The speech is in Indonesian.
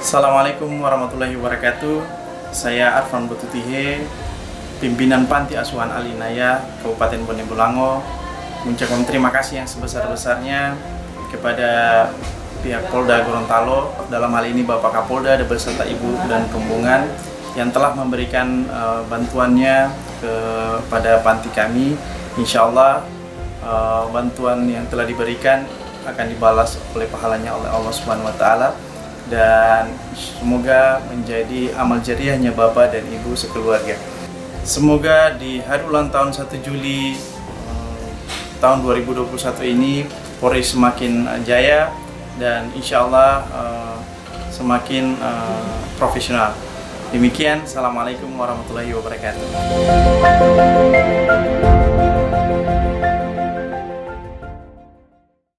Assalamualaikum warahmatullahi wabarakatuh. Saya Arfan Bututihe, pimpinan Panti Asuhan Alinaya Kabupaten Bone Bolango, mengucapkan terima kasih yang sebesar-besarnya kepada pihak Polda Gorontalo, dalam hal ini Bapak Kapolda beserta Ibu dan Rombongan yang telah memberikan bantuannya kepada panti kami. Insya Allah bantuan yang telah diberikan akan dibalas oleh pahalanya oleh Allah Subhanahu wa Ta'ala, dan semoga menjadi amal jariahnya Bapak dan Ibu sekeluarga. Semoga di hari ulang tahun 1 Juli tahun 2021 ini Polri semakin jaya dan insya Allah semakin profesional. Demikian, Assalamualaikum warahmatullahi wabarakatuh.